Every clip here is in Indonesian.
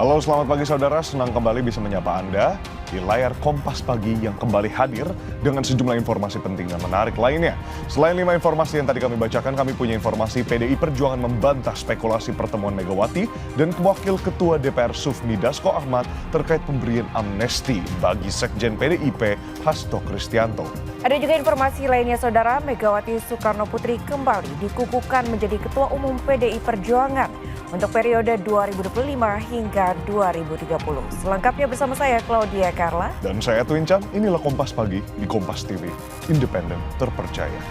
Halo, selamat pagi saudara. Senang kembali bisa menyapa Anda di layar Kompas Pagi yang kembali hadir dengan sejumlah informasi penting dan menarik lainnya. Selain 5 informasi yang tadi kami bacakan, kami punya informasi PDI Perjuangan membantah spekulasi pertemuan Megawati dan Wakil Ketua DPR Sufmi Dasko Ahmad terkait pemberian amnesti bagi Sekjen PDIP Hasto Kristianto. Ada juga informasi lainnya saudara, Megawati Soekarno Putri kembali dikukuhkan menjadi Ketua Umum PDI Perjuangan untuk periode 2025 hingga 2030. Selengkapnya bersama saya Claudia Carla. Dan saya Twin Chan, inilah Kompas Pagi di Kompas TV, independen terpercaya.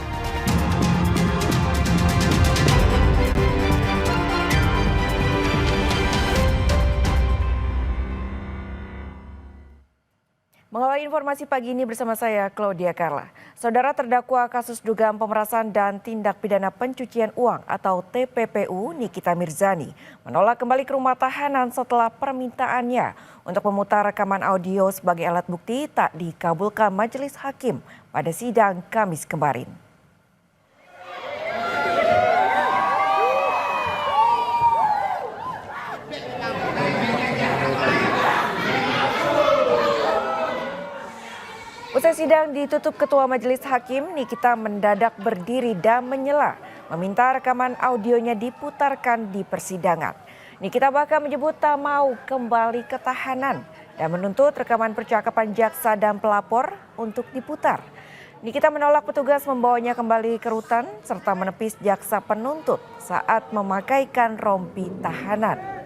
Mengawali informasi pagi ini bersama saya Claudia Carla. Saudara terdakwa kasus dugaan pemerasan dan tindak pidana pencucian uang atau TPPU Nikita Mirzani menolak kembali ke rumah tahanan setelah permintaannya untuk memutar rekaman audio sebagai alat bukti tak dikabulkan Majelis Hakim pada sidang Kamis kemarin. Usai sidang ditutup Ketua Majelis Hakim, Nikita mendadak berdiri dan menyela, meminta rekaman audionya diputarkan di persidangan. Nikita bahkan menyebut tak mau kembali ke tahanan dan menuntut rekaman percakapan jaksa dan pelapor untuk diputar. Nikita menolak petugas membawanya kembali ke rutan serta menepis jaksa penuntut saat memakaikan rompi tahanan.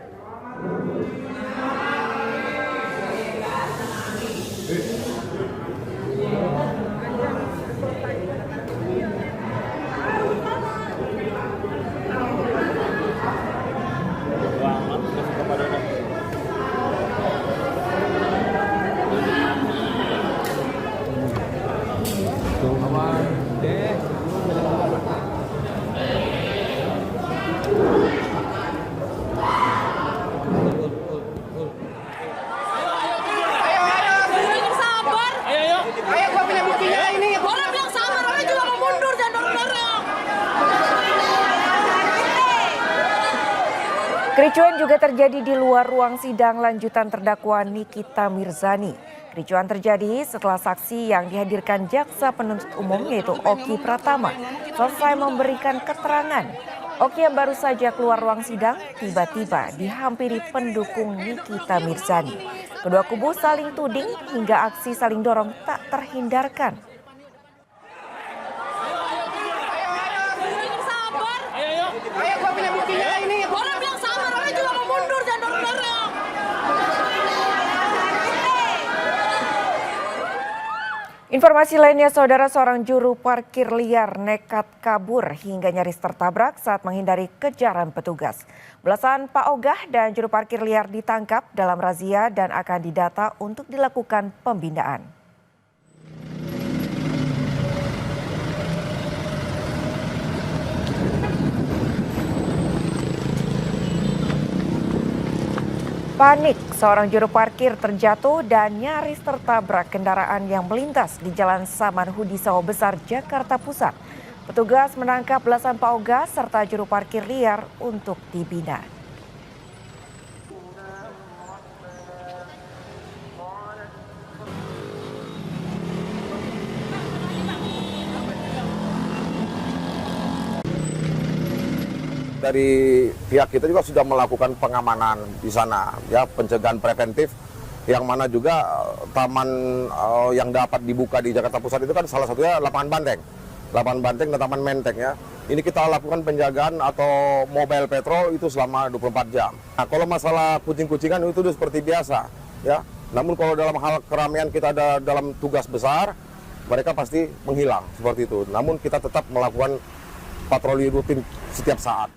Kericuan juga terjadi di luar ruang sidang lanjutan terdakwa Nikita Mirzani. Kericuan terjadi setelah saksi yang dihadirkan jaksa penuntut umum yaitu Oki Pratama selesai memberikan keterangan. Oki yang baru saja keluar ruang sidang tiba-tiba dihampiri pendukung Nikita Mirzani. Kedua kubu saling tuding hingga aksi saling dorong tak terhindarkan. Informasi lainnya, saudara, seorang juru parkir liar nekat kabur hingga nyaris tertabrak saat menghindari kejaran petugas. Belasan Pak Ogah dan juru parkir liar ditangkap dalam razia dan akan didata untuk dilakukan pembinaan. Panik, seorang juru parkir terjatuh dan nyaris tertabrak kendaraan yang melintas di Jalan Samanhudi Sawah Besar, Jakarta Pusat. Petugas menangkap belasan Pak Ogah serta juru parkir liar untuk dibina. Dari pihak kita juga sudah melakukan pengamanan di sana, ya, pencegahan preventif, yang mana juga taman yang dapat dibuka di Jakarta Pusat itu kan salah satunya lapangan banteng dan taman menteng, ya. Ini kita lakukan penjagaan atau mobile patrol itu selama 24 jam. Nah, kalau masalah kucing-kucingan itu seperti biasa, ya. Namun kalau dalam hal keramaian kita ada dalam tugas besar, mereka pasti menghilang seperti itu. Namun kita tetap melakukan patroli rutin setiap saat.